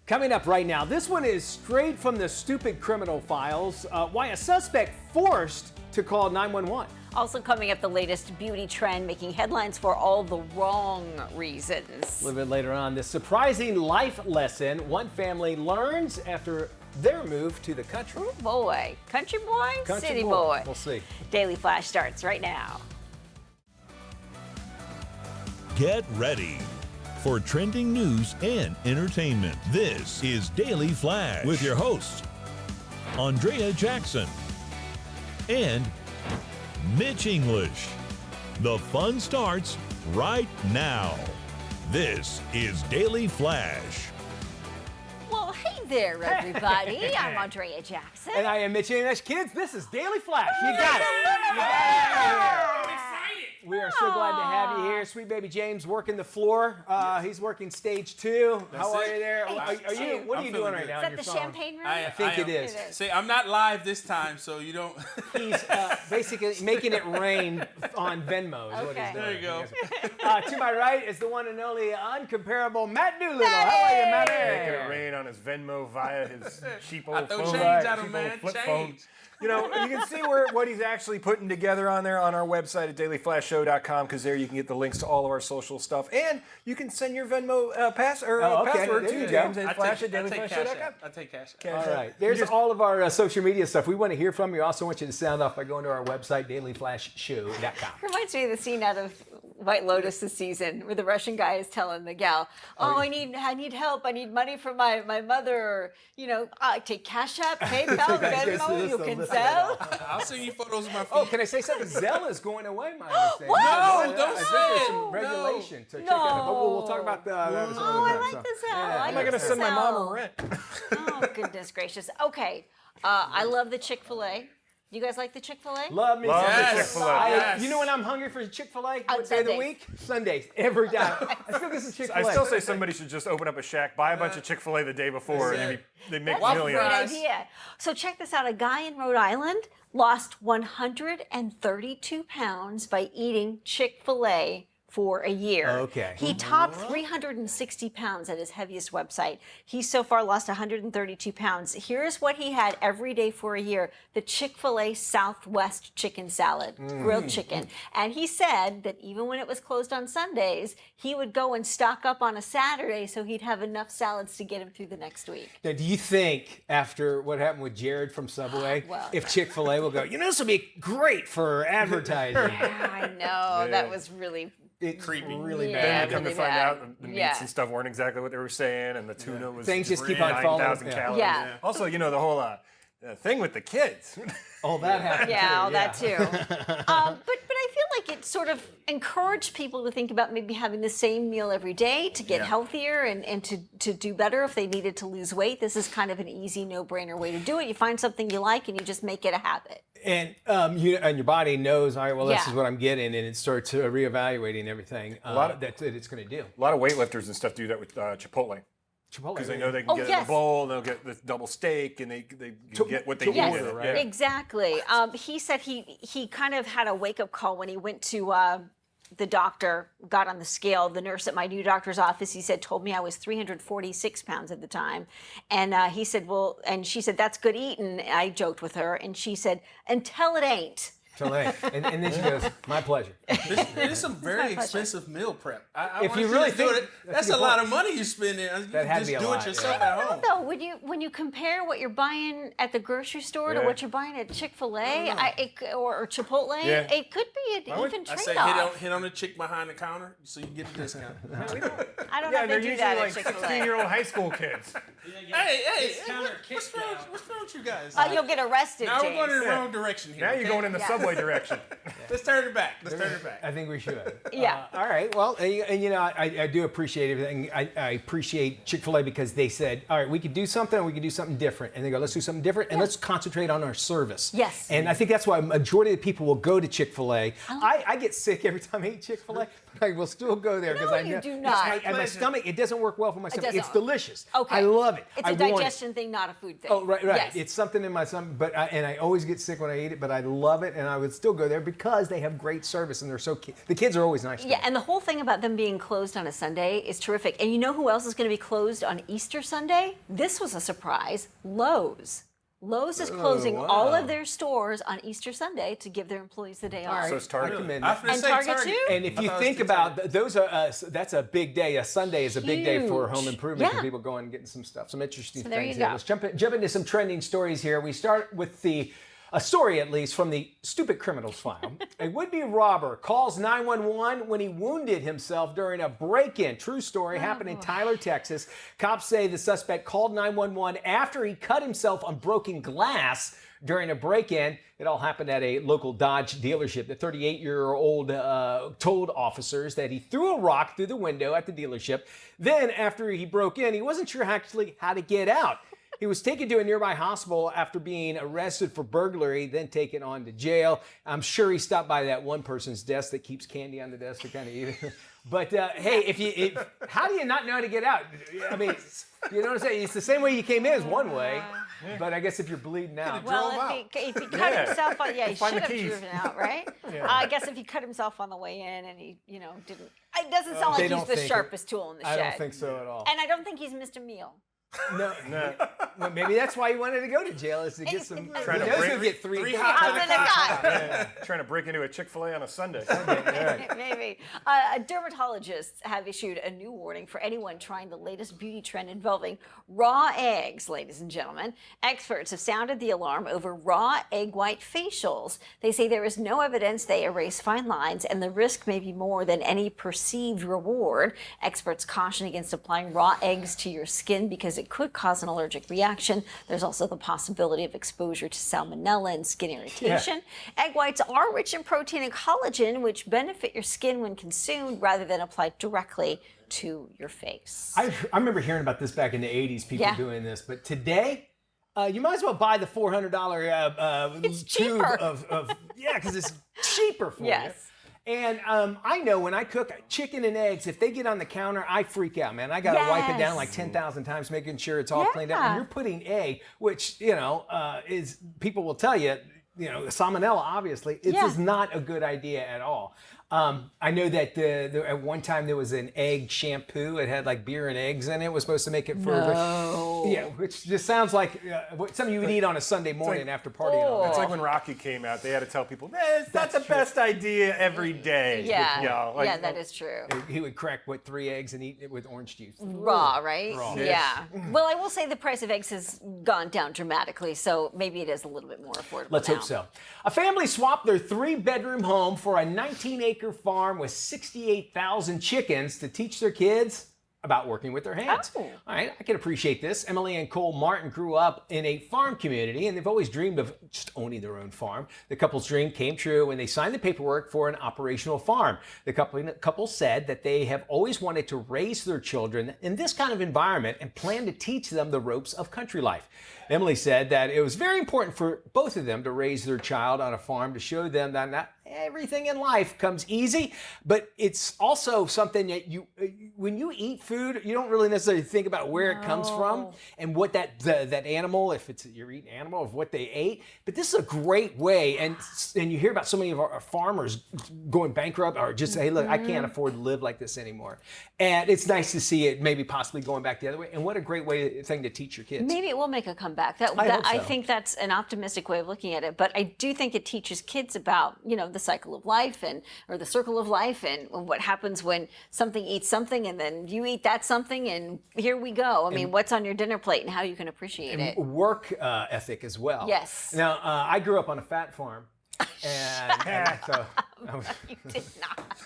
Coming up right now, this one is straight from the stupid criminal files. Why a suspect forced to call 911. Also coming up, the latest beauty trend making headlines for all the wrong reasons. A little bit later on, the surprising life lesson one family learns after their move to the country. Ooh, boy. Country boy, city boy. We'll see. Daily Flash starts right now. Get ready for trending news and entertainment. This is Daily Flash with your hosts, Andrea Jackson and Mitch English. The fun starts right now. This is Daily Flash. Well, hey there, everybody. I'm Andrea Jackson. And I am Mitch English. Kids, this is Daily Flash. You got it. You got it. We are so glad to have you here. Sweet baby James working the floor. He's working stage 2. How are you there? What are you doing right now? Is that the champagne room? I think it is. See, I'm not live this time, so you don't. He's basically making it rain on Venmo. Is what he's doing. There you go. To my right is the one and only uncomparable Matt Doolittle. How are you, Matt? Making it rain on his Venmo via his cheap old phone. Change at him, man. Flip Change. phone. You know, you can see what he's actually putting together on there on our website at dailyflashshow.com, because there you can get the links to all of our social stuff, and you can send your Venmo password to James and Flash at dailyflashshow.com. I take cash. All right. There's all of our social media stuff. We want to hear from you. Also want you to sound off by going to our website, dailyflashshow.com. Reminds me of the scene out of White Lotus this season where the Russian guy is telling the gal, I need help. I need money for my mother. Or, I take Cash App, PayPal, Venmo, you can sell. I'll send you photos of my feet. Oh, can I say something? Zelle is going away, my understanding. No, don't say there's it. some regulation to check No. out. But we'll talk about that some Oh, other I time. like So, the Zelle. yeah. I Am I going to send my mom a rent? Oh, goodness gracious. Okay. I love the Chick-fil-A. You guys like the Chick-fil-A? Love me Love some the Chick-fil-A. Chick-fil-A. Yes. You know when I'm hungry for Chick-fil-A? On What day of the Sundays. week? Sundays. Every time. I still get some Chick-fil-A. I still say somebody should just open up a shack, buy a bunch of Chick-fil-A the day before, and they make That's a millions. great Fries. idea. So check this out. A guy in Rhode Island lost 132 pounds by eating Chick-fil-A for a year. Okay. He topped 360 pounds at his heaviest website. He's so far lost 132 pounds. Here's what he had every day for a year: the Chick-fil-A Southwest chicken salad, grilled chicken. And he said that even when it was closed on Sundays, he would go and stock up on a Saturday so he'd have enough salads to get him through the next week. Now, do you think, after what happened with Jared from Subway, Well. if Chick-fil-A will go, this will be great for advertising? I know, that was really... It's Creepy. really Yeah. bad. Then come to really find bad. out the meats Yeah. and stuff weren't exactly what they were saying, and the tuna was Things just keep on falling. 9,000 Yeah. calories. Yeah. Also, the whole thing with the kids. All that happened Yeah, too. all that too. But I feel like it sort of encouraged people to think about maybe having the same meal every day to get healthier and to do better if they needed to lose weight. This is kind of an easy, no-brainer way to do it. You find something you like and you just make it a habit. And your body knows, all right, well, this Yeah. is what I'm getting, and it starts reevaluating everything lot that it's going to do. A lot of weightlifters and stuff do that with Chipotle. Chipotle. Because they know they can get it in yes. the bowl, and they'll get the double steak, and they can get what they to need. order, right? Yeah. Exactly. He said he kind of had a wake-up call when he went to the doctor, got on the scale. The nurse at my new doctor's office, he said, told me I was 346 pounds at the time. And he said, well, and she said, that's good eating. I joked with her, and she said, until it ain't. And then she goes, my pleasure. It is some very expensive meal prep. I If want you to really see you do think- it. that's That's a a good lot point. of money you spend there. You That had can to be just a do lot, it yourself yeah. at home. Though, when you compare what you're buying at the grocery store to Yeah. what you're buying at Chick-fil-A or Chipotle, Yeah. it could be an even I say trade-off. hit on the chick behind the counter so you can get the discount. I don't know if they they're do usually that like at Chick-fil-A. 16-year-old high school kids. What's wrong with you guys? You'll get arrested, Now we're James. going in the wrong direction here. Now you're going in the subway direction. Let's turn it back. Let's turn it back. I think we should. Yeah. All right. Well, and I do appreciate everything. I appreciate Chick-fil-A because they said, all right, we could do something, or we could do something different. And they go, let's do something different, and let's concentrate on our service. Yes. And I think that's why a majority of the people will go to Chick-fil-A. I get sick every time I eat Chick-fil-A, but I will still go there because No, I you know do it's not. and my stomach, it doesn't work well for my stomach. It's doesn't. delicious. Okay. I love it. It's I a want it. digestion thing, not a food thing. Oh, right. Yes. It's something in my stomach, and I always get sick when I eat it, but I love it, and I would still go there because they have great service and the kids are always nice to me. Yeah, and the whole thing about them being closed on a Sunday is terrific. And you know who else is going to be closed on Easter Sunday? This was a surprise. Lowe's. Lowe's is closing all of their stores on Easter Sunday to give their employees the day off. So it's Target. Really? And Target too. And if you think about those are that's a big day. A Sunday is a big day for home improvement for people going and getting some stuff. Some interesting things here. Let's jump into some trending stories here. We start with a story, at least, from the Stupid Criminals file. A would-be robber calls 911 when he wounded himself during a break-in. True story, happened in Tyler, Texas. Cops say the suspect called 911 after he cut himself on broken glass during a break-in. It all happened at a local Dodge dealership. The 38-year-old told officers that he threw a rock through the window at the dealership. Then, after he broke in, he wasn't sure actually how to get out. He was taken to a nearby hospital after being arrested for burglary, then taken on to jail. I'm sure he stopped by that one person's desk that keeps candy on the desk to kind of eat it. But hey, how do you not know how to get out? I mean, you know what I'm saying? It's the same way you came in is one way, but I guess if you're bleeding out. Well, if he cut himself on, he should have driven out, right? I guess if he cut himself on the way in and he, didn't. It doesn't sound like he's the sharpest tool in the shed. I don't think so at all. And I don't think he's missed a meal. No. Well, maybe that's why he wanted to go to jail, is to get some. Trying to get three hot Trying to break into a Chick-fil-A on a Sunday. Maybe. Dermatologists have issued a new warning for anyone trying the latest beauty trend involving raw eggs, ladies and gentlemen. Experts have sounded the alarm over raw egg white facials. They say there is no evidence they erase fine lines, and the risk may be more than any perceived reward. Experts caution against applying raw eggs to your skin because it could cause an allergic reaction. There's also the possibility of exposure to salmonella and skin irritation. Egg whites are rich in protein and collagen, which benefit your skin when consumed rather than applied directly to your face. I remember hearing about this back in the 80s, people doing this, but today, you might as well buy the $400 it's tube cheaper. of because it's cheaper for you. And I know when I cook chicken and eggs, if they get on the counter, I freak out, man. I got to wipe it down like 10,000 times, making sure it's all cleaned up. And you're putting egg, which, is, people will tell you, salmonella, obviously, it is not a good idea at all. I know that at one time there was an egg shampoo. It had like beer and eggs in it. It was supposed to make it for which just sounds like something you would eat on a Sunday morning after partying all night. It's like when Rocky came out, they had to tell people, it's not the best idea every day. That is true. He would crack 3 eggs and eat it with orange juice. Raw, right? Raw. Yeah. Well, I will say the price of eggs has gone down dramatically, so maybe it is a little bit more affordable. Let's hope so. A family swapped their 3-bedroom home for a 19-acre farm with 68,000 chickens to teach their kids about working with their hands. All right, I can appreciate this. Emily and Cole Martin grew up in a farm community, and they've always dreamed of just owning their own farm. The couple's dream came true when they signed the paperwork for an operational farm. The couple said that they have always wanted to raise their children in this kind of environment and plan to teach them the ropes of country life. Emily said that it was very important for both of them to raise their child on a farm to show them that not everything in life comes easy, but it's also something that when you eat food, you don't really necessarily think about where it comes from and what that animal, if it's you're eating animal, of what they ate. But this is a great way, and you hear about so many of our farmers going bankrupt or just say, hey, look, I can't afford to live like this anymore. And it's nice to see it maybe possibly going back the other way. And what a great thing to teach your kids. Maybe it will make a comeback. I think that's an optimistic way of looking at it. But I do think it teaches kids about, the cycle of life or the circle of life and what happens when something eats something and then you eat that something and here we go. I mean, what's on your dinner plate and how you can appreciate it. Work ethic as well. Yes. Now, I grew up on a fat farm. And so you did not.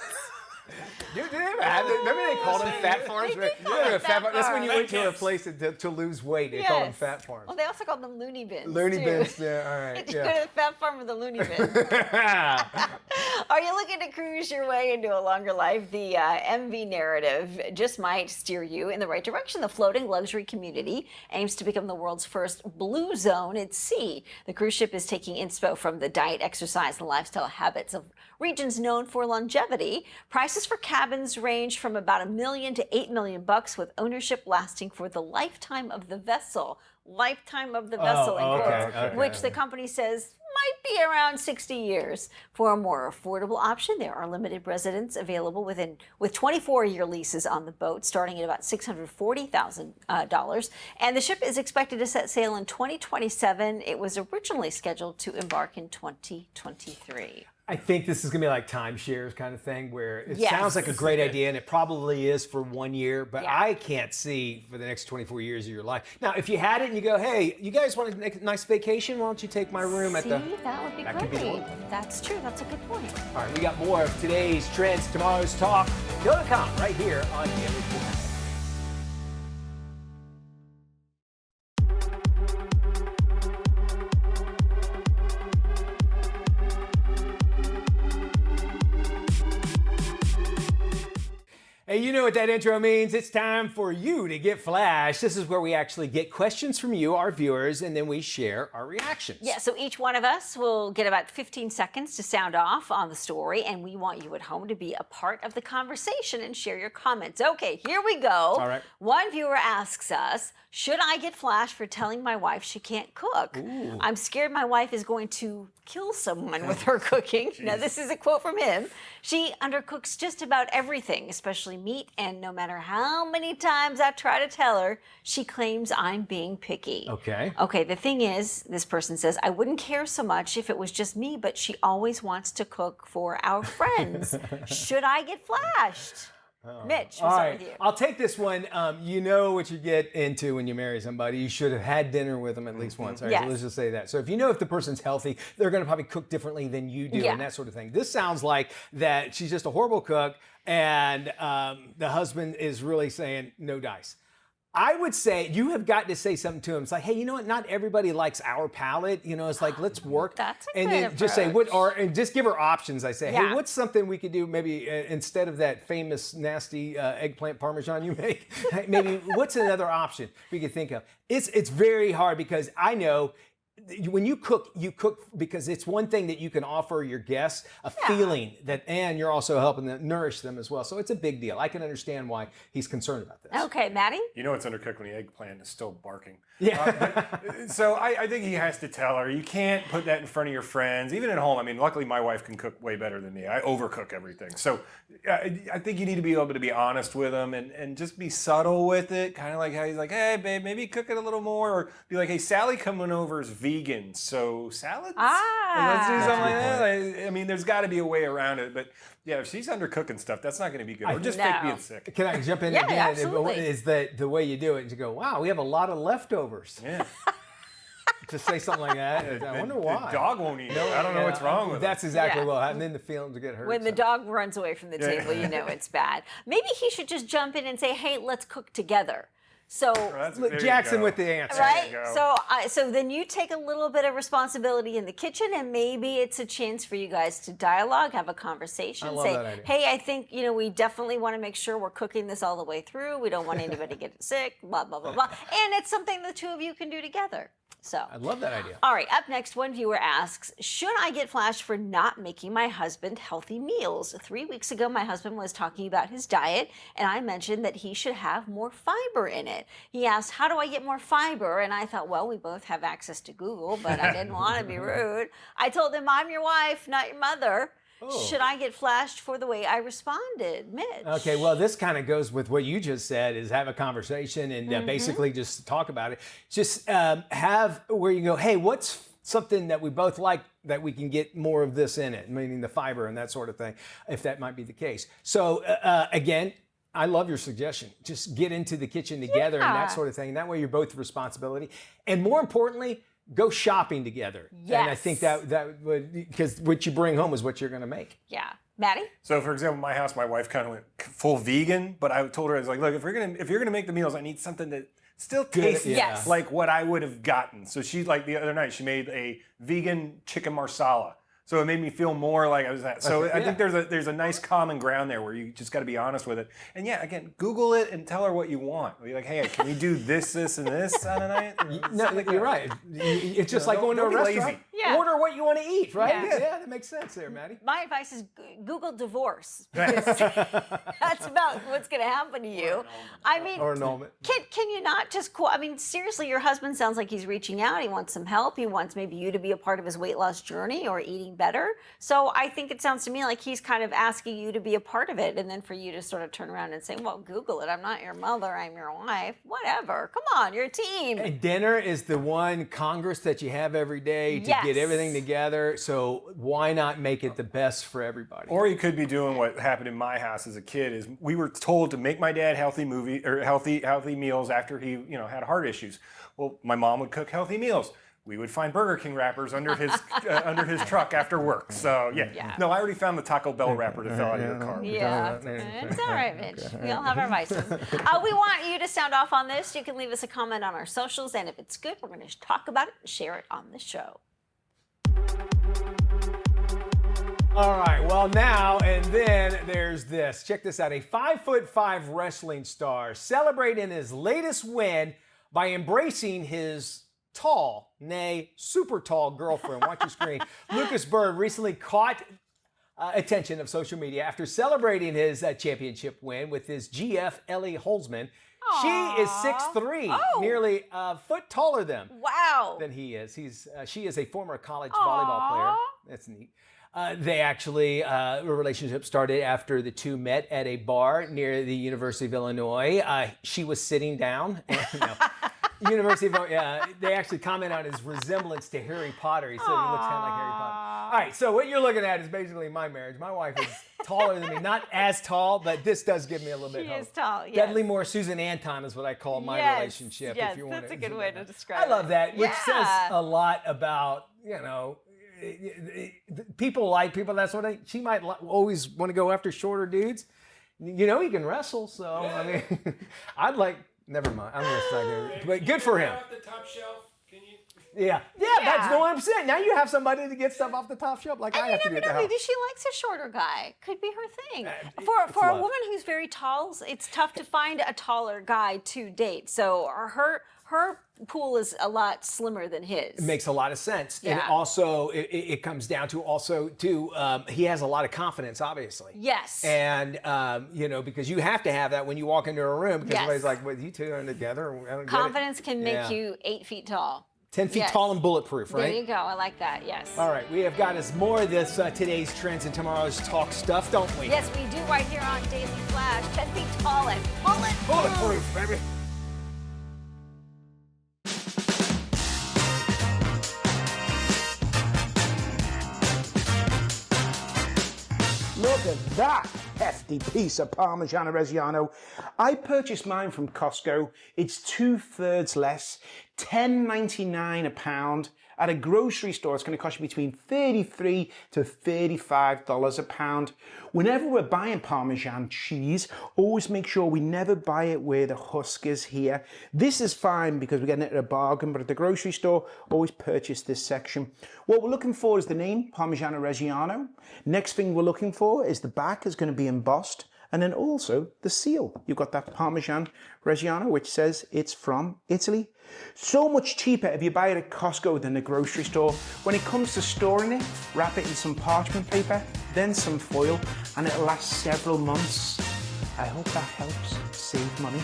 Did they ever have it? Remember they called them fat farms? That's when you went to a place to lose weight. They called them fat farms. Well, they also called them loony bins. Loony bins, yeah, all right. You go to the fat farm with a loony bin. Are you looking to cruise your way into a longer life? The MV narrative just might steer you in the right direction. The floating luxury community aims to become the world's first blue zone at sea. The cruise ship is taking inspo from the diet, exercise, and lifestyle habits of regions known for longevity. Prices for cabins range from about $1 million to $8 million, with ownership lasting for the lifetime of the vessel. Lifetime of the vessel, in quotes, which the company says might be around 60 years. For a more affordable option, there are limited residents available with 24-year leases on the boat, starting at about $640,000. And the ship is expected to set sail in 2027. It was originally scheduled to embark in 2023. I think this is going to be like timeshares kind of thing where it Yes. sounds like a great idea, and it probably is for 1 year, but Yeah. I can't see for the next 24 years of your life. Now, if you had it and you go, hey, you guys want to make a nice vacation? Why don't you take my room at See, the... that would be That could be the great. one. That's true. That's a good point. All right, we got more of today's trends, tomorrow's talk. Still to come right here on Daily Flash. Hey, you know what that intro means. It's time for you to get flashed. This is where we actually get questions from you, our viewers, and then we share our reactions. Yeah, so each one of us will get about 15 seconds to sound off on the story, and we want you at home to be a part of the conversation and share your comments. Okay, here we go. All right. One viewer asks us, should I get flashed for telling my wife she can't cook? Ooh. I'm scared my wife is going to kill someone with her cooking. Now, this is a quote from him. She undercooks just about everything, especially meat, and no matter how many times I try to tell her, she claims I'm being picky. Okay. Okay, the thing is, this person says, I wouldn't care so much if it was just me, but she always wants to cook for our friends. Should I get flashed? Mitch, we'll All start right, with you. I'll take this one. You know what you get into when you marry somebody. You should have had dinner with them at least once. All right, Yes. so let's just say that. So if you know if the person's healthy, they're going to probably cook differently than you do Yeah. and that sort of thing. This sounds like that she's just a horrible cook and the husband is really saying no dice. I would say you have got to say something to him. It's like, hey, you know what? Not everybody likes our palate. You know, it's like, let's work. That's a and good then just say approach. and just give her options. I say, Yeah. hey, what's something we could do maybe instead of that famous nasty eggplant parmesan you make? Maybe what's another option we could think of? It's very hard because I know when you cook because it's one thing that you can offer your guests a feeling that, and you're also helping them nourish them as well. So it's a big deal. I can understand why he's concerned about this. Okay, Maddie? You know it's undercooked when the eggplant is still barking. Yeah. So I think he has to tell her, you can't put that in front of your friends, even at home. I mean, luckily my wife can cook way better than me. I overcook everything. So I think you need to be able to be honest with him and just be subtle with it. Kind of like how he's like, hey, babe, maybe cook it a little more. Or be like, hey, Sally coming over is vegan, so salads? Let's do something like that. I mean, there's got to be a way around it. But yeah, if she's undercooking stuff, that's not going to be good. Or just fake No. being sick. Can I jump in Yeah, again? absolutely. Is that the way you do it? You go, wow, we have a lot of leftovers. Yeah. To say something like that, I wonder why. The dog won't eat it. I don't know what's wrong with That's it. exactly Yeah. what happened. Then the feelings get hurt. When the dog runs away from the table, you know it's bad. Maybe he should just jump in and say, hey, let's cook together. So, Look, Jackson with the answer. right? you go. So then you take a little bit of responsibility in the kitchen, and maybe it's a chance for you guys to dialogue, have a conversation, I love say, that idea. hey, I think, we definitely want to make sure we're cooking this all the way through. We don't want anybody to get sick, blah, blah, blah, blah. And it's something the two of you can do together. So, I love that idea. all right, up next, one viewer asks, should I get flashed for not making my husband healthy meals? 3 weeks ago, my husband was talking about his diet, and I mentioned that he should have more fiber in it. He asked, how do I get more fiber? And I thought, well, we both have access to Google, but I didn't want to be rude. I told him, I'm your wife, not your mother. Oh. Should I get flashed for the way I responded? Mitch? Okay, well, this kind of goes with what you just said, is have a conversation and basically just talk about it. Just have where you go, hey, what's something that we both like that we can get more of this in it, meaning the fiber and that sort of thing, if that might be the case. So again, I love your suggestion. Just get into the kitchen together and that sort of thing. That way you're both responsibility. And more importantly, go shopping together. Yes. And I think that would, because what you bring home is what you're going to make. Yeah. Maddie? So, for example, my house, my wife kind of went full vegan, but I told her, I was like, look, if you're gonna make the meals, I need something that still tastes Yes. like what I would have gotten. So she, like the other night, she made a vegan chicken marsala. So it made me feel more like I was that. So I think there's a nice common ground there where you just got to be honest with it. And yeah, again, Google it and tell her what you want. Be like, hey, can we do this, and this on a night? No, you're right. It's just like going to a don't be restaurant. lazy. Yeah. order what you want to eat, right? Yeah. Yeah, that makes sense there, Maddie. My advice is Google divorce. Because that's about what's going to happen to you. I mean, Or annulment. can you not just I mean, seriously, your husband sounds like he's reaching out. He wants some help. He wants maybe you to be a part of his weight loss journey or eating better. So I think it sounds to me like he's kind of asking you to be a part of it, and then for you to sort of turn around and say, well, Google it. I'm not your mother. I'm your wife. Whatever. Come on, you're a team. And dinner is the one Congress that you have every day to get everything together. So why not make it the best for everybody? Or you could be doing what happened in my house as a kid. Is we were told to make my dad healthy meals after he had heart issues. Well, my mom would cook healthy meals. We would find Burger King wrappers under his truck after work. So yeah. No, I already found the Taco Bell wrapper to fill out of your car. Yeah, it's all right, Mitch. We all have our vices. We want you to sound off on this. You can leave us a comment on our socials, and if it's good, we're going to talk about it and share it on the show. All right, well now and then there's this. Check this out. A 5'5" wrestling star celebrating his latest win by embracing his tall, nay, super tall girlfriend. Watch your screen. Lucas Bird recently caught attention of social media after celebrating his championship win with his GF Ellie Holzman. She is 6'3", nearly a foot taller than he is. She is a former college volleyball player. That's neat. They actually, a relationship started after the two met at a bar near the University of Illinois. She was sitting down. They actually comment on his resemblance to Harry Potter. He said he looks kind of like Harry Potter. All right, so what you're looking at is basically my marriage. My wife is taller than me, not as tall, but this does give me a little bit of hope. She is tall, yes. Dudley Moore, Susan Anton is what I call my relationship. Yes, if you want that's a good way to describe it. I love that, which says a lot about, people like people. That's what she might always want to go after shorter dudes. He can wrestle, so I mean, I'd like. Never mind. I'm just not going to. But good for him. Off the top shelf, can you? Yeah, that's what I'm saying. Now you have somebody to get stuff off the top shelf, like I have to do at the house. Maybe she likes a shorter guy. Could be her thing. For a woman who's very tall, it's tough to find a taller guy to date. So her pool is a lot slimmer than his. It makes a lot of sense. Yeah. And also, it comes down to he has a lot of confidence, obviously. Yes. And, because you have to have that when you walk into a room, because everybody's like, well, you two are together. I don't Confidence get it. can make you 8 feet tall. 10 feet tall and bulletproof, right? There you go. I like that. Yes. All right. We have got us more of this today's trends and tomorrow's talk stuff, don't we? Yes, we do right here on Daily Flash. 10 feet tall and bulletproof, baby. Look at that hefty piece of Parmigiano Reggiano. I purchased mine from Costco. It's 2/3 less, $10.99 a pound. At a grocery store, it's going to cost you between $33 to $35 a pound. Whenever we're buying Parmesan cheese, always make sure we never buy it where the husk is here. This is fine because we're getting it at a bargain, but at the grocery store, always purchase this section. What we're looking for is the name, Parmigiano Reggiano. Next thing we're looking for is the back is going to be embossed. And then also the seal. You've got that Parmesan Reggiano, which says it's from Italy. So much cheaper if you buy it at Costco than the grocery store. When it comes to storing it, wrap it in some parchment paper, then some foil, and it'll last several months. I hope that helps save money.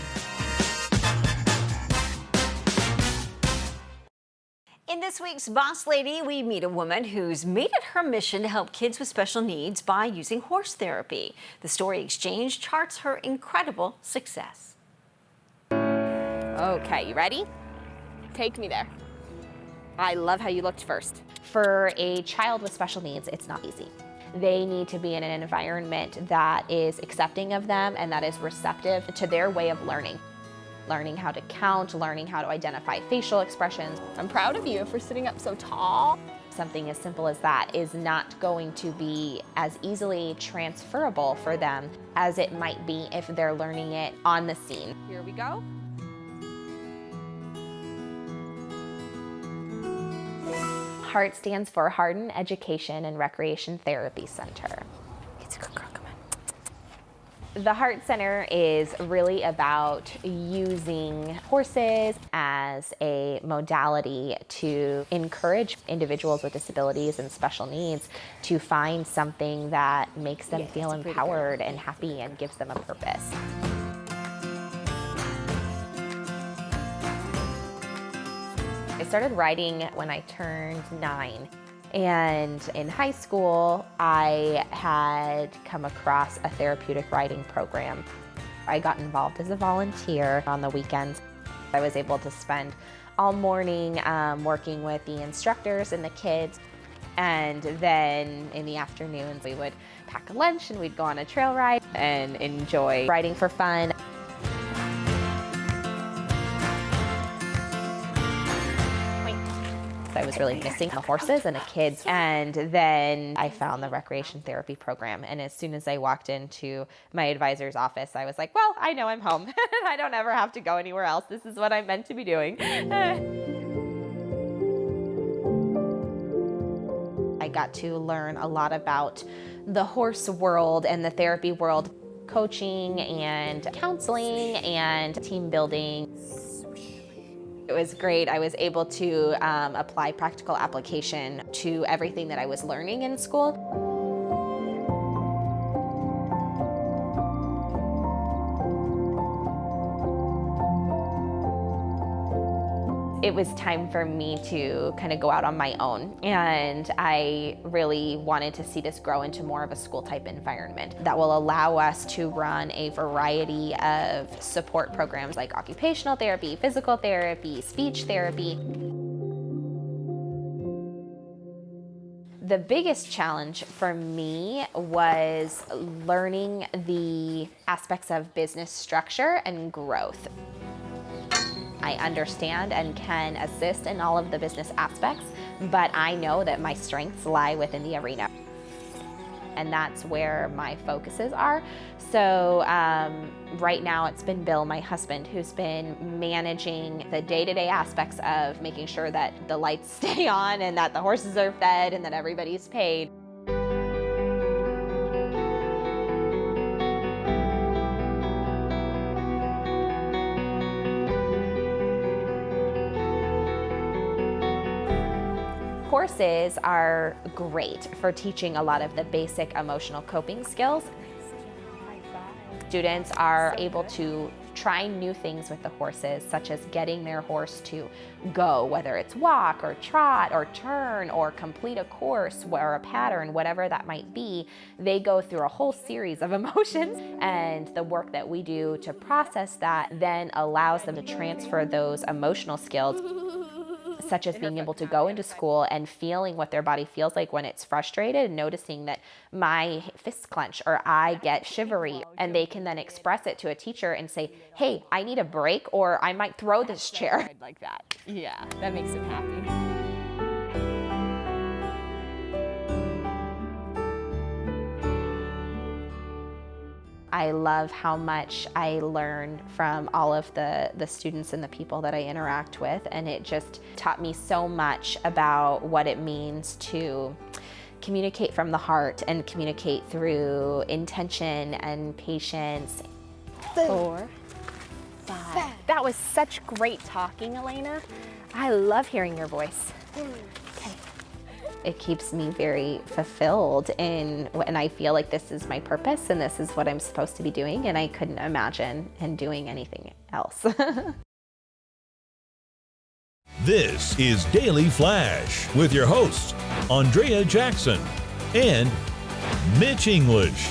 In this week's Boss Lady, we meet a woman who's made it her mission to help kids with special needs by using horse therapy. The Story Exchange charts her incredible success. Okay, you ready? Take me there. I love how you looked first. For a child with special needs, it's not easy. They need to be in an environment that is accepting of them and that is receptive to their way of learning. Learning how to count, learning how to identify facial expressions. I'm proud of you for sitting up so tall. Something as simple as that is not going to be as easily transferable for them as it might be if they're learning it on the scene. Here we go. H.E.A.R.T stands for Harden Education and Recreation Therapy Center. It's a good girl, come on. The H.E.A.R.T Center is really about using horses as a modality to encourage individuals with disabilities and special needs to find something that makes them feel empowered and happy and gives them a purpose. I started riding when I turned 9. And in high school, I had come across a therapeutic riding program. I got involved as a volunteer on the weekends. I was able to spend all morning working with the instructors and the kids. And then in the afternoons, we would pack a lunch and we'd go on a trail ride and enjoy riding for fun. I was really missing the horses and the kids. And then I found the recreation therapy program. And as soon as I walked into my advisor's office, I was like, well, I know I'm home. I don't ever have to go anywhere else. This is what I'm meant to be doing. I got to learn a lot about the horse world and the therapy world, coaching and counseling and team building. It was great. I was able to apply practical application to everything that I was learning in school. It was time for me to kind of go out on my own, and I really wanted to see this grow into more of a school type environment that will allow us to run a variety of support programs like occupational therapy, physical therapy, speech therapy. The biggest challenge for me was learning the aspects of business structure and growth. I understand and can assist in all of the business aspects, but I know that my strengths lie within the arena. And that's where my focuses are. So right now it's been Bill, my husband, who's been managing the day-to-day aspects of making sure that the lights stay on and that the horses are fed and that everybody's paid. Horses are great for teaching a lot of the basic emotional coping skills. Students are able to try new things with the horses, such as getting their horse to go, whether it's walk or trot or turn or complete a course or a pattern, whatever that might be. They go through a whole series of emotions, and the work that we do to process that then allows them to transfer those emotional skills, such as being able to go into school and feeling what their body feels like when it's frustrated and noticing that my fists clench or I get shivery, and they can then express it to a teacher and say, hey, I need a break, or I might throw this chair. Like that. Yeah, that makes him happy. I love how much I learn from all of the students and the people that I interact with, and it just taught me so much about what it means to communicate from the heart and communicate through intention and patience. 4, 5. That was such great talking, Elena. I love hearing your voice. Okay. It keeps me very fulfilled, and I feel like this is my purpose and this is what I'm supposed to be doing, and I couldn't imagine doing anything else. This is Daily Flash with your hosts, Andrea Jackson and Mitch English.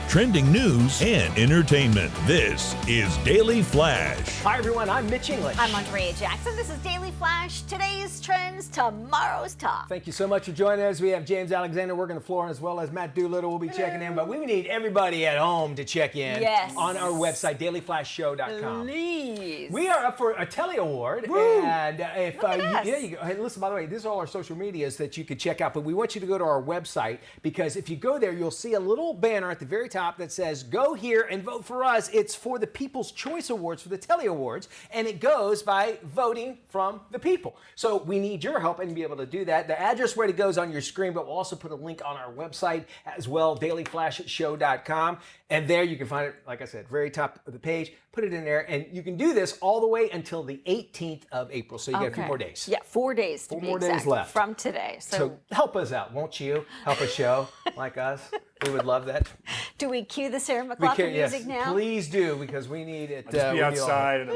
Trending news and entertainment. This is Daily Flash. Hi, everyone. I'm Mitch English. I'm Andrea Jackson. This is Daily Flash. Today's trends, tomorrow's talk. Thank you so much for joining us. We have James Alexander working the floor, as well as Matt Doolittle will be checking in. But we need everybody at home to check in on our website, dailyflashshow.com. Please. We are up for a Telly Award. Woo. And if Yes. you go. Hey, listen, by the way, this is all our social medias that you could check out. But we want you to go to our website, because if you go there, you'll see a little banner at the very top top that says, go here and vote for us. It's for the People's Choice Awards, for the Telly Awards, and it goes by voting from the people. So we need your help and be able to do that. The address where it goes on your screen, but we'll also put a link on our website as well, dailyflashshow.com. And there you can find it, like I said, very top of the page. Put it in there, and you can do this all the way until the 18th of April. So you got a few more days. Yeah, 4 days. Four more days left from today. So help us out, won't you? Help a show like us. We would love that. Do we cue the Sarah McLachlan music now? Please do, because we need it. Just be outside and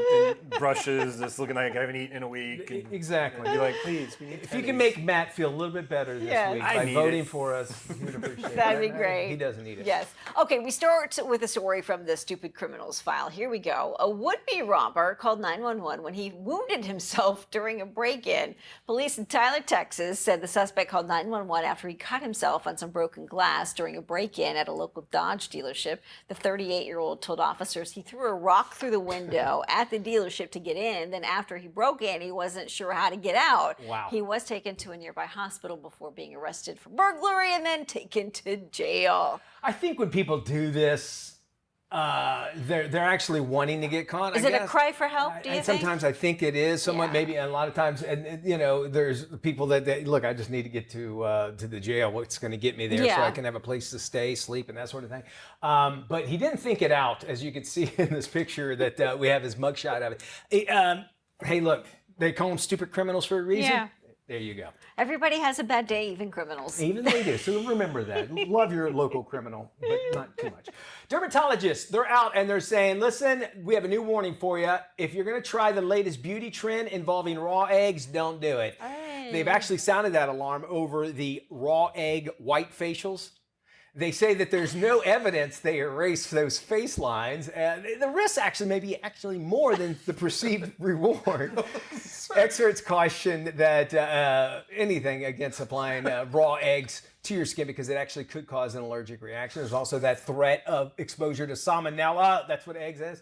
brushes, just looking like I haven't eaten in a week. Exactly. Be like, please, we need If you can make Matt feel a little bit better this week by voting for us, we would appreciate it. That'd be great. He doesn't need it. Yes. Okay, we start with a story from the Stupid Criminals file. Here we go. A would-be robber called 911 when he wounded himself during a break-in. Police in Tyler, Texas said the suspect called 911 after he cut himself on some broken glass during a break-in at a local Dodge dealership. The 38-year-old told officers he threw a rock through the window at the dealership to get in. Then after he broke in, he wasn't sure how to get out. Wow. He was taken to a nearby hospital before being arrested for burglary and then taken to jail. I think when people do this, they're actually wanting to get caught. Is it a cry for help, do you think? Sometimes I think it is. Somewhat, maybe, and a lot of times, and you know, there's people that look, I just need to get to the jail. What's going to get me there so I can have a place to stay, sleep, and that sort of thing. But he didn't think it out, as you can see in this picture that we have his mugshot of it. Hey, look, they call them stupid criminals for a reason. Yeah. There you go. Everybody has a bad day, even criminals. Even they do. So remember that. Love your local criminal, but not too much. Dermatologists, they're out and they're saying, listen, we have a new warning for you. If you're going to try the latest beauty trend involving raw eggs, don't do it. Hey. They've actually sounded that alarm over the raw egg white facials. They say that there's no evidence they erase those face lines, and the risk actually may be actually more than the perceived reward. Experts caution that anything against applying raw eggs to your skin because it actually could cause an allergic reaction. There's also that threat of exposure to salmonella. That's what eggs is.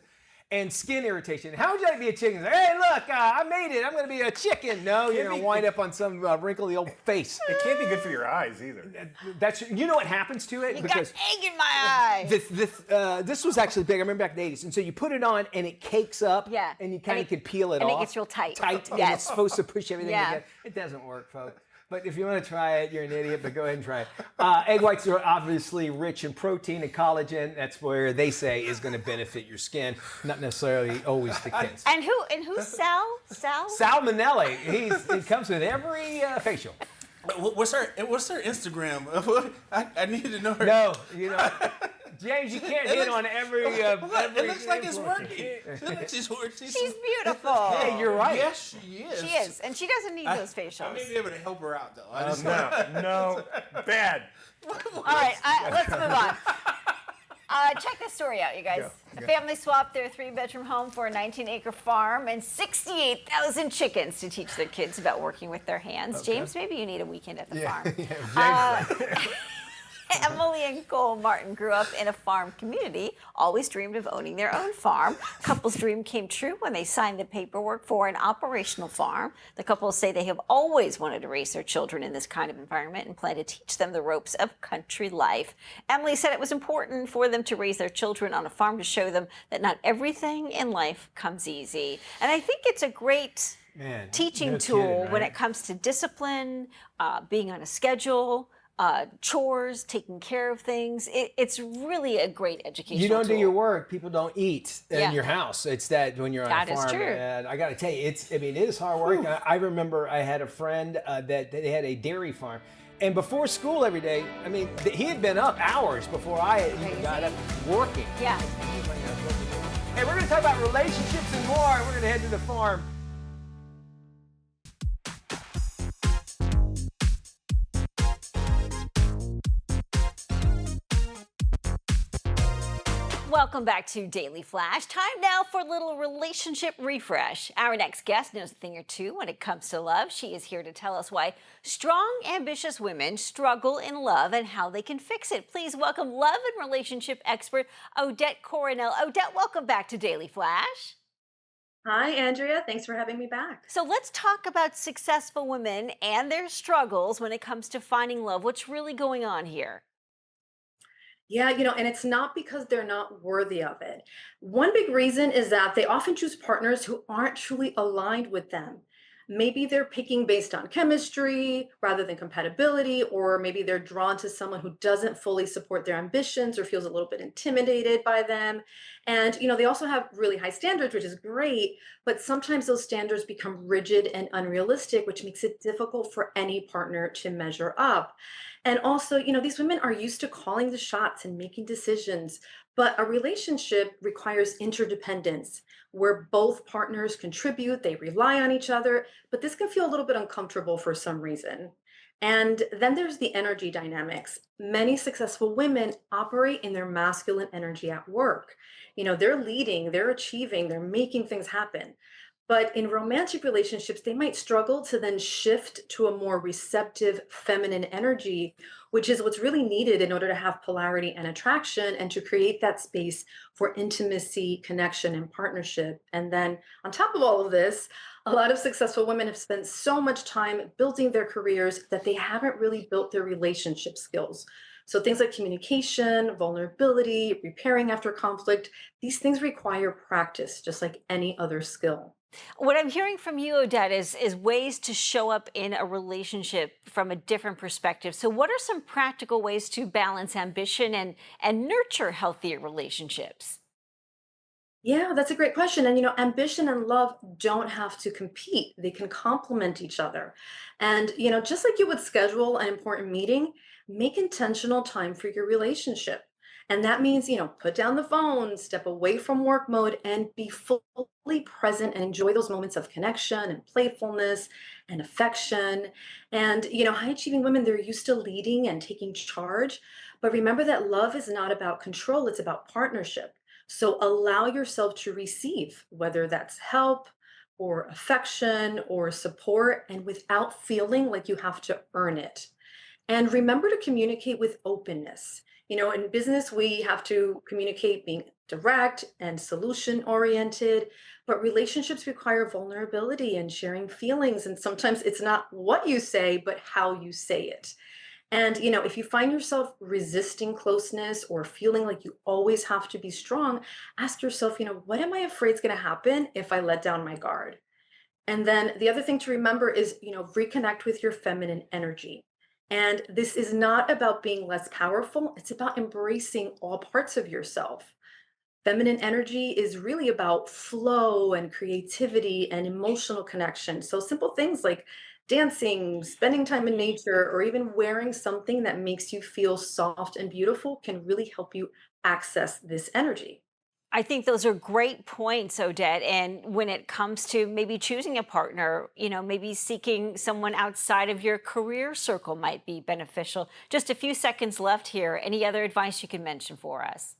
And skin irritation. How would you like to be a chicken? Hey, look, I made it. I'm going to be a chicken. No, you're going to wind up on some wrinkly old face. It can't be good for your eyes either. That's, you know what happens to it? You got egg in my eye. This was actually big. I remember back in the 80s. And so you put it on and it cakes up. Yeah. And you kind of can peel it off. And it gets real tight. And it's supposed to push everything together. It doesn't work, folks. But if you want to try it, you're an idiot, but go ahead and try it. Egg whites are obviously rich in protein and collagen. That's where they say is going to benefit your skin, not necessarily always the kids. And who's Sal? Sal Minnelli. He comes with every facial. What's her Instagram? I need to know her. No, you know. James, you can't hit on every. It looks like it's working. She's beautiful. Hey, you're right. Yes, she is. She is, and she doesn't need those facials. I may be able to help her out, though. No, bad. All right, let's move on. Check this story out, you guys. A family swapped their 3-bedroom home for a 19-acre farm and 68,000 chickens to teach their kids about working with their hands. Okay. James, maybe you need a weekend at the farm. Emily and Cole Martin grew up in a farm community, always dreamed of owning their own farm. Couple's dream came true when they signed the paperwork for an operational farm. The couple say they have always wanted to raise their children in this kind of environment and plan to teach them the ropes of country life. Emily said it was important for them to raise their children on a farm to show them that not everything in life comes easy. And I think it's a great teaching tool when it comes to discipline, being on a schedule, chores, taking care of things. It's really a great educational tool. You don't do your work, people don't eat in your house. It's that when you're on a farm. That is true. And I got to tell you, it is hard work. I remember I had a friend that they had a dairy farm. And before school every day, I mean, he had been up hours before I even got up working. Yeah. Hey, we're going to talk about relationships and more. We're going to head to the farm. Welcome back to Daily Flash. Time now for a little relationship refresh. Our next guest knows a thing or two when it comes to love. She is here to tell us why strong, ambitious women struggle in love and how they can fix it. Please welcome love and relationship expert Odette Coronel. Odette, welcome back to Daily Flash. Hi, Andrea. Thanks for having me back. So let's talk about successful women and their struggles when it comes to finding love. What's really going on here? Yeah, and it's not because they're not worthy of it. One big reason is that they often choose partners who aren't truly aligned with them. Maybe they're picking based on chemistry rather than compatibility, or maybe they're drawn to someone who doesn't fully support their ambitions or feels a little bit intimidated by them. And, they also have really high standards, which is great, but sometimes those standards become rigid and unrealistic, which makes it difficult for any partner to measure up. And also, these women are used to calling the shots and making decisions, but a relationship requires interdependence where both partners contribute, they rely on each other, but this can feel a little bit uncomfortable for some reason. And then there's the energy dynamics. Many successful women operate in their masculine energy at work. They're leading, they're achieving, they're making things happen. But in romantic relationships, they might struggle to then shift to a more receptive feminine energy, which is what's really needed in order to have polarity and attraction and to create that space for intimacy, connection, and partnership. And then on top of all of this, a lot of successful women have spent so much time building their careers that they haven't really built their relationship skills. So things like communication, vulnerability, repairing after conflict, these things require practice, just like any other skill. What I'm hearing from you, Odette, is ways to show up in a relationship from a different perspective. So what are some practical ways to balance ambition and nurture healthier relationships? Yeah, that's a great question. And ambition and love don't have to compete. They can complement each other. And just like you would schedule an important meeting, make intentional time for your relationship. And that means, put down the phone, step away from work mode, and be fully present and enjoy those moments of connection and playfulness and affection. And, high achieving women, they're used to leading and taking charge. But remember that love is not about control, it's about partnership. So allow yourself to receive, whether that's help or affection or support, and without feeling like you have to earn it. And remember to communicate with openness. In business, we have to communicate being direct and solution oriented, but relationships require vulnerability and sharing feelings. And sometimes it's not what you say, but how you say it. And, if you find yourself resisting closeness or feeling like you always have to be strong, ask yourself, what am I afraid is going to happen if I let down my guard? And then the other thing to remember is, reconnect with your feminine energy. And this is not about being less powerful, it's about embracing all parts of yourself. Feminine energy is really about flow and creativity and emotional connection. So simple things like dancing, spending time in nature, or even wearing something that makes you feel soft and beautiful can really help you access this energy. I think those are great points, Odette. And when it comes to maybe choosing a partner, maybe seeking someone outside of your career circle might be beneficial. Just a few seconds left here. Any other advice you can mention for us?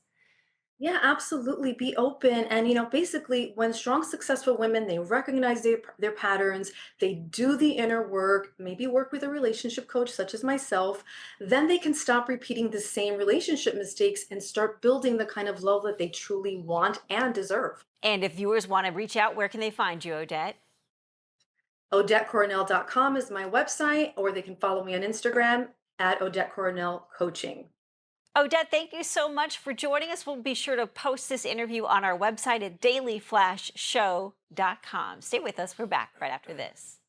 Yeah, absolutely. Be open. And, basically, when strong, successful women, they recognize their patterns, they do the inner work, maybe work with a relationship coach, such as myself, then they can stop repeating the same relationship mistakes and start building the kind of love that they truly want and deserve. And if viewers want to reach out, where can they find you, Odette? OdetteCoronel.com is my website, or they can follow me on Instagram at Odette Coronel Coaching. Odette, thank you so much for joining us. We'll be sure to post this interview on our website at dailyflashshow.com. Stay with us. We're back right after this.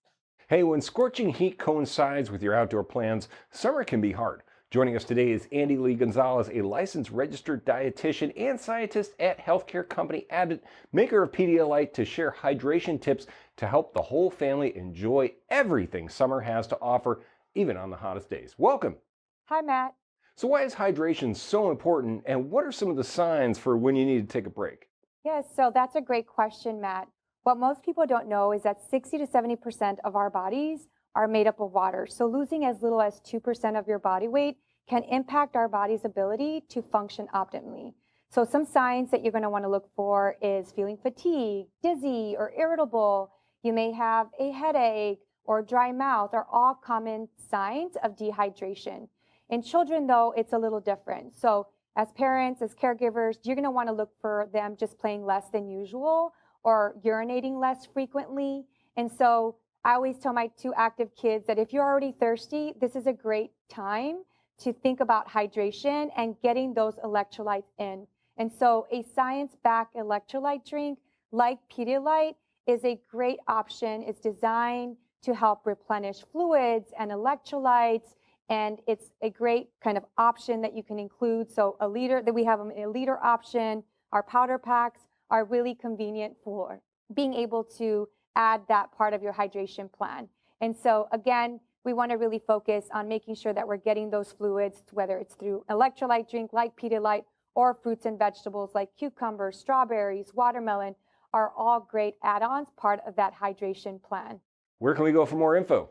Hey, when scorching heat coincides with your outdoor plans, summer can be hard. Joining us today is Andy Lee Gonzalez, a licensed registered dietitian and scientist at healthcare company Abbott, maker of Pedialyte, to share hydration tips to help the whole family enjoy everything summer has to offer, even on the hottest days. Welcome. Hi, Matt. So why is hydration so important, and what are some of the signs for when you need to take a break? Yes, so that's a great question, Matt. What most people don't know is that 60 to 70% of our bodies are made up of water. So losing as little as 2% of your body weight can impact our body's ability to function optimally. So some signs that you're going to want to look for is feeling fatigued, dizzy, or irritable. You may have a headache or dry mouth are all common signs of dehydration. In children, though, it's a little different. So as parents, as caregivers, you're going to want to look for them just playing less than usual or urinating less frequently. And so I always tell my two active kids that if you're already thirsty, this is a great time to think about hydration and getting those electrolytes in. And so a science-backed electrolyte drink like Pedialyte is a great option. It's designed to help replenish fluids and electrolytes, and it's a great kind of option that you can include. So a liter, that we have a liter option. Our powder packs are really convenient for being able to add that part of your hydration plan. And so again, we want to really focus on making sure that we're getting those fluids, whether it's through electrolyte drink like Pedialyte or fruits and vegetables like cucumbers, strawberries, watermelon are all great add-ons, part of that hydration plan. Where can we go for more info?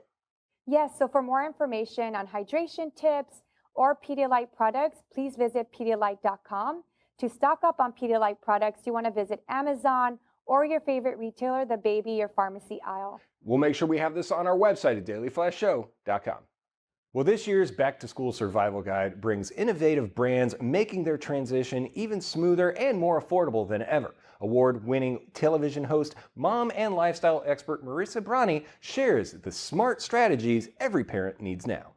Yes, so for more information on hydration tips or Pedialyte products, please visit Pedialyte.com. To stock up on Pedialyte products, you want to visit Amazon or your favorite retailer, the baby or pharmacy aisle. We'll make sure we have this on our website at dailyflashshow.com. Well, this year's Back to School Survival Guide brings innovative brands making their transition even smoother and more affordable than ever. Award-winning television host, mom, and lifestyle expert Marissa Brani shares the smart strategies every parent needs now.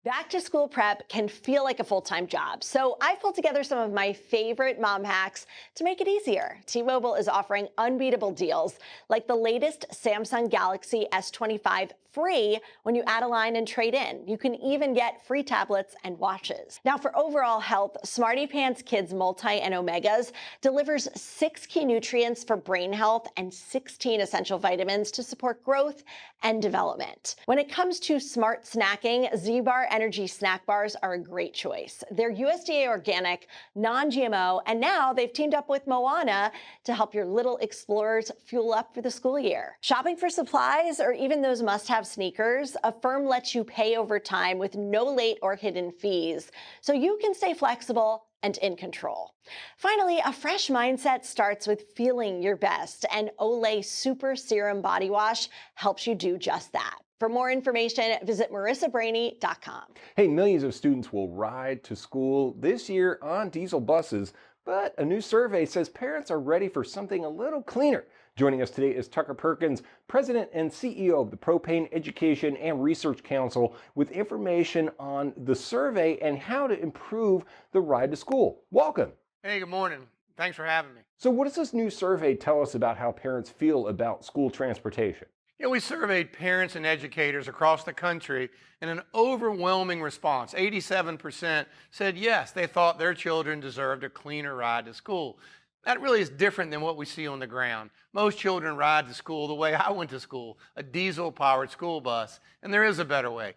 Back to school prep can feel like a full-time job, so I've pulled together some of my favorite mom hacks to make it easier. T-Mobile is offering unbeatable deals, like the latest Samsung Galaxy S25 free when you add a line and trade in. You can even get free tablets and watches. Now, for overall health, Smarty Pants Kids Multi and Omegas delivers 6 key nutrients for brain health and 16 essential vitamins to support growth and development. When it comes to smart snacking, Z-Bar Energy snack bars are a great choice. They're USDA organic, non-GMO, and now they've teamed up with Moana to help your little explorers fuel up for the school year. Shopping for supplies or even those must-have sneakers, Affirm lets you pay over time with no late or hidden fees, so you can stay flexible and in control. Finally, a fresh mindset starts with feeling your best, and Olay Super Serum Body Wash helps you do just that. For more information, visit marissabrani.com. Hey, millions of students will ride to school this year on diesel buses, but a new survey says parents are ready for something a little cleaner. Joining us today is Tucker Perkins, President and CEO of the Propane Education and Research Council, with information on the survey and how to improve the ride to school. Welcome. Hey, good morning. Thanks for having me. So what does this new survey tell us about how parents feel about school transportation? Yeah, we surveyed parents and educators across the country, and an overwhelming response, 87%, said yes, they thought their children deserved a cleaner ride to school. That really is different than what we see on the ground. Most children ride to school the way I went to school, a diesel-powered school bus, and there is a better way.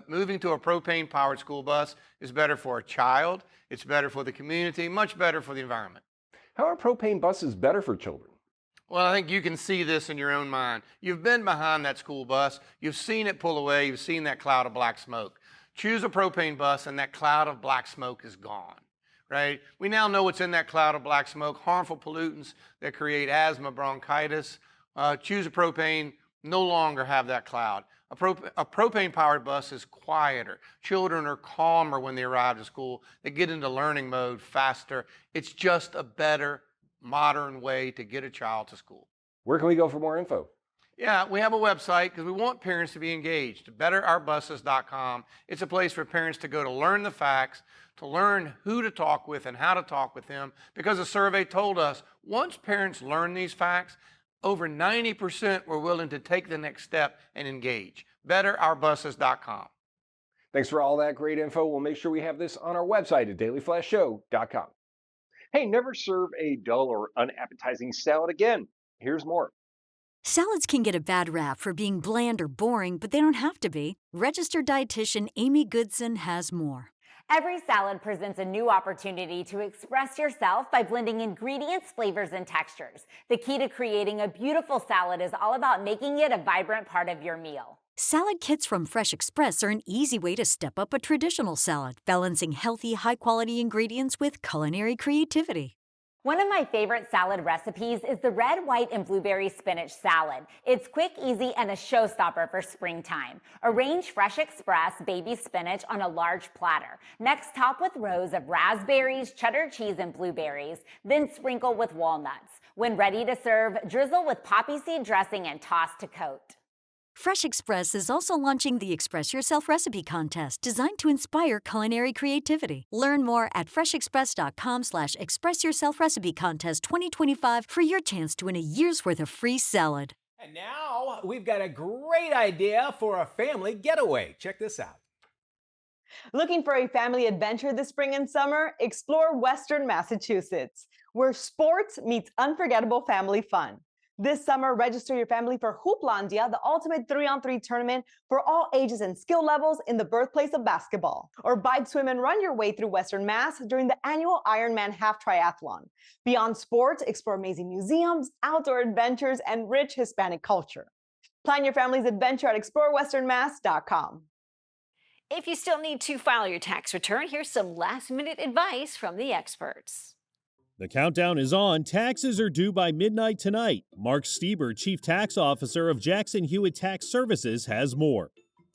Moving to a propane-powered school bus is better for a child, it's better for the community, much better for the environment. How are propane buses better for children? Well, I think you can see this in your own mind. You've been behind that school bus, you've seen it pull away, you've seen that cloud of black smoke. Choose a propane bus and that cloud of black smoke is gone. Right? We now know what's in that cloud of black smoke, harmful pollutants that create asthma, bronchitis. Choose a propane, no longer have that cloud. A propane-powered bus is quieter. Children are calmer when they arrive to school. They get into learning mode faster. It's just a better, modern way to get a child to school. Where can we go for more info? Yeah, we have a website because we want parents to be engaged. BetterOurBuses.com. It's a place for parents to go to learn the facts, to learn who to talk with and how to talk with them, because a survey told us once parents learn these facts, over 90% were willing to take the next step and engage. BetterOurBuses.com. Thanks for all that great info. We'll make sure we have this on our website at dailyflashshow.com. Hey, never serve a dull or unappetizing salad again. Here's more. Salads can get a bad rap for being bland or boring, but they don't have to be. Registered dietitian Amy Goodson has more. Every salad presents a new opportunity to express yourself by blending ingredients, flavors, and textures. The key to creating a beautiful salad is all about making it a vibrant part of your meal. Salad kits from Fresh Express are an easy way to step up a traditional salad, balancing healthy, high-quality ingredients with culinary creativity. One of my favorite salad recipes is the red, white, and blueberry spinach salad. It's quick, easy, and a showstopper for springtime. Arrange Fresh Express baby spinach on a large platter. Next, top with rows of raspberries, cheddar cheese, and blueberries. Then sprinkle with walnuts. When ready to serve, drizzle with poppy seed dressing and toss to coat. Fresh Express is also launching the Express Yourself Recipe Contest designed to inspire culinary creativity. Learn more at freshexpress.com/Express Yourself Recipe Contest 2025 for your chance to win a year's worth of free salad. And now we've got a great idea for a family getaway. Check this out. Looking for a family adventure this spring and summer? Explore Western Massachusetts, where sports meets unforgettable family fun. This summer, register your family for H.E.A.R.T, the ultimate 3-on-3 tournament for all ages and skill levels in the birthplace of basketball. Or bike, swim, and run your way through Western Mass during the annual Ironman half triathlon. Beyond sports, explore amazing museums, outdoor adventures, and rich Hispanic culture. Plan your family's adventure at explorewesternmass.com. If you still need to file your tax return, here's some last-minute advice from the experts. The countdown is on. Taxes are due by midnight tonight. Mark Stieber, Chief Tax Officer of Jackson Hewitt Tax Services, has more.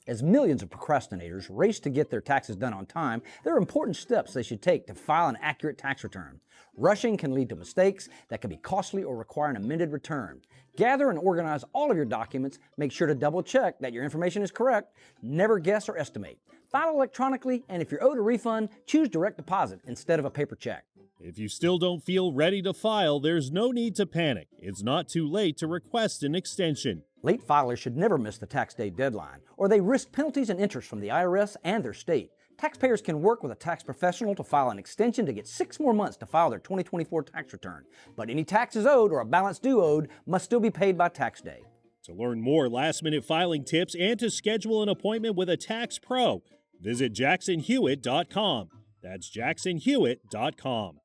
As millions of procrastinators race to get their taxes done on time, there are important steps they should take to file an accurate tax return. Rushing can lead to mistakes that can be costly or require an amended return. Gather and organize all of your documents. Make sure to double check that your information is correct. Never guess or estimate. File electronically, and if you're owed a refund, choose direct deposit instead of a paper check. If you still don't feel ready to file, there's no need to panic. It's not too late to request an extension. Late filers should never miss the tax day deadline, or they risk penalties and interest from the IRS and their state. Taxpayers can work with a tax professional to file an extension to get 6 more months to file their 2024 tax return. But any taxes owed or a balance due owed must still be paid by tax day. To learn more last-minute filing tips and to schedule an appointment with a tax pro, visit jacksonhewitt.com. That's jacksonhewitt.com.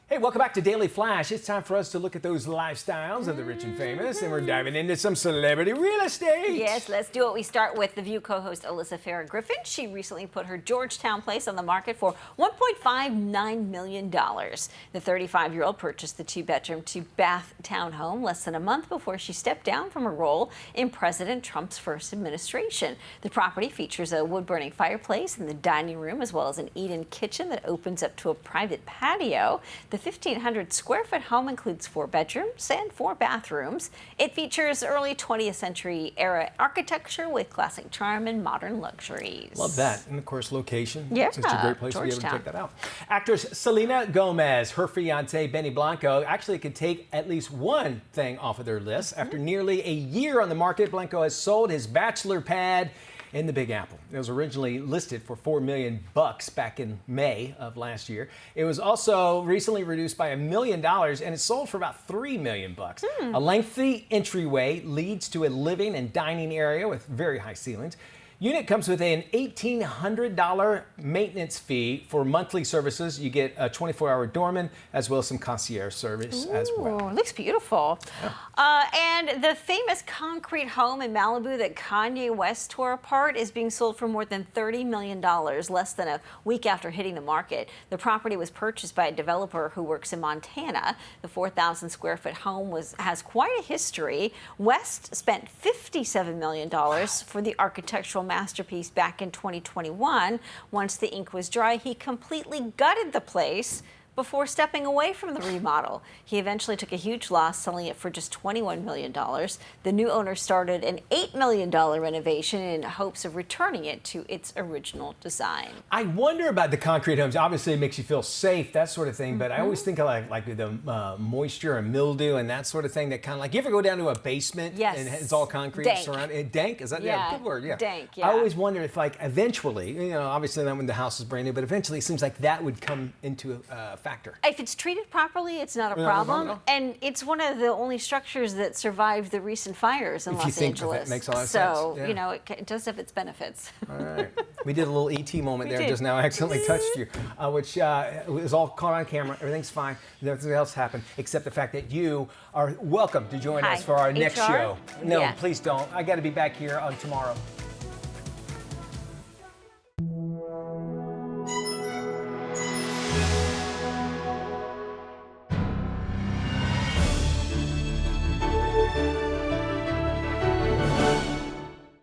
Hey, welcome back to Daily Flash. It's time for us to look at those lifestyles of the rich and famous, and we're diving into some celebrity real estate. Yes, let's do it. We start with The View co-host Alyssa Farah Griffin. She recently put her Georgetown place on the market for $1.59 million. The 35-year-old purchased the 2-bedroom, 2-bath townhome less than a month before she stepped down from her role in President Trump's first administration. The property features a wood-burning fireplace in the dining room, as well as an eat-in kitchen that opens up to a private patio. The 1,500 square foot home includes 4 bedrooms and 4 bathrooms. It features early 20th century era architecture with classic charm and modern luxuries. Love that. And of course, location. Yeah, it's such a great place Georgetown. to be able to check that out. Actress Selena Gomez, her fiance Benny Blanco, actually could take at least one thing off of their list. After nearly a year on the market, Blanco has sold his bachelor pad in the Big Apple. It was originally listed for $4 million back in May of last year. It was also recently reduced by $1 million, and it sold for about $3 million. A lengthy entryway leads to a living and dining area with very high ceilings. Unit comes with an $1,800 maintenance fee for monthly services. You get a 24-hour doorman as well as some concierge service as well. It looks beautiful. Yeah. And the famous concrete home in Malibu that Kanye West tore apart is being sold for more than $30 million, less than a week after hitting the market. The property was purchased by a developer who works in Montana. The 4,000 square foot home has quite a history. West spent $57 million for the architectural masterpiece back in 2021. Once the ink was dry, he completely gutted the place before stepping away from the remodel. He eventually took a huge loss, selling it for just $21 million. The new owner started an $8 million renovation in hopes of returning it to its original design. I wonder about the concrete homes. Obviously, it makes you feel safe, that sort of thing, but I always think of like the moisture and mildew and that sort of thing that kind of like, you ever go down to a basement and it's all concrete surrounded? Dank, is that a good word? Yeah. Dank, yeah. I always wonder if like eventually, obviously not when the house is brand new, but eventually it seems like that would come into factor. If it's treated properly, it's not a problem. And it's one of the only structures that survived the recent fires in Los Angeles. It makes a lot of sense. So, it does have its benefits. All right. We did a little ET moment there just now. I accidentally touched you, which was all caught on camera. Everything's fine. Nothing else happened except the fact that you are welcome to join us for our next show. No, please don't. I got to be back here on tomorrow.